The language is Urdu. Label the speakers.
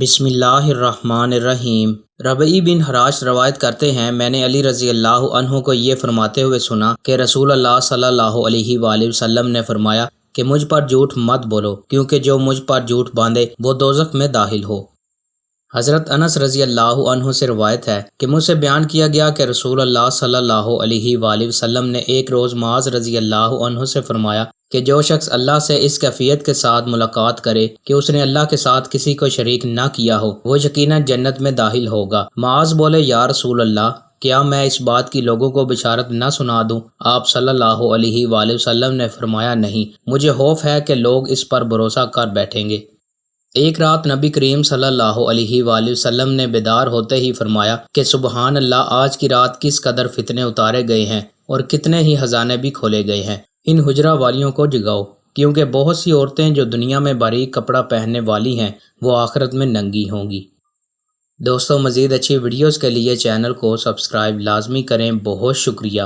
Speaker 1: بسم اللہ الرحمن الرحیم۔ ربعی بن حراش روایت کرتے ہیں، میں نے علی رضی اللہ عنہ کو یہ فرماتے ہوئے سنا کہ رسول اللہ صلی اللہ علیہ وآلہ وسلم نے فرمایا کہ مجھ پر جھوٹ مت بولو، کیونکہ جو مجھ پر جھوٹ باندھے وہ دوزخ میں داخل ہو۔ حضرت انس رضی اللہ عنہ سے روایت ہے کہ مجھ سے بیان کیا گیا کہ رسول اللہ صلی اللہ علیہ وآلہ وسلم نے ایک روز معاذ رضی اللہ عنہ سے فرمایا کہ جو شخص اللہ سے اس کیفیت کے ساتھ ملاقات کرے کہ اس نے اللہ کے ساتھ کسی کو شریک نہ کیا ہو، وہ یقیناً جنت میں داخل ہوگا۔ معاذ بولے، یا رسول اللہ، کیا میں اس بات کی لوگوں کو بشارت نہ سنا دوں؟ آپ صلی اللہ علیہ وآلہ وسلم نے فرمایا، نہیں، مجھے خوف ہے کہ لوگ اس پر بھروسہ کر بیٹھیں گے۔ ایک رات نبی کریم صلی اللہ علیہ وآلہ وسلم نے بیدار ہوتے ہی فرمایا کہ سبحان اللہ، آج کی رات کس قدر فتنے اتارے گئے ہیں اور کتنے ہی خزانے بھی کھولے گئے ہیں۔ ان حجرہ والیوں کو جگاؤ، کیونکہ بہت سی عورتیں جو دنیا میں باریک کپڑا پہننے والی ہیں وہ آخرت میں ننگی ہوں گی۔ دوستو، مزید اچھی ویڈیوز کے لیے چینل کو سبسکرائب لازمی کریں۔ بہت شکریہ۔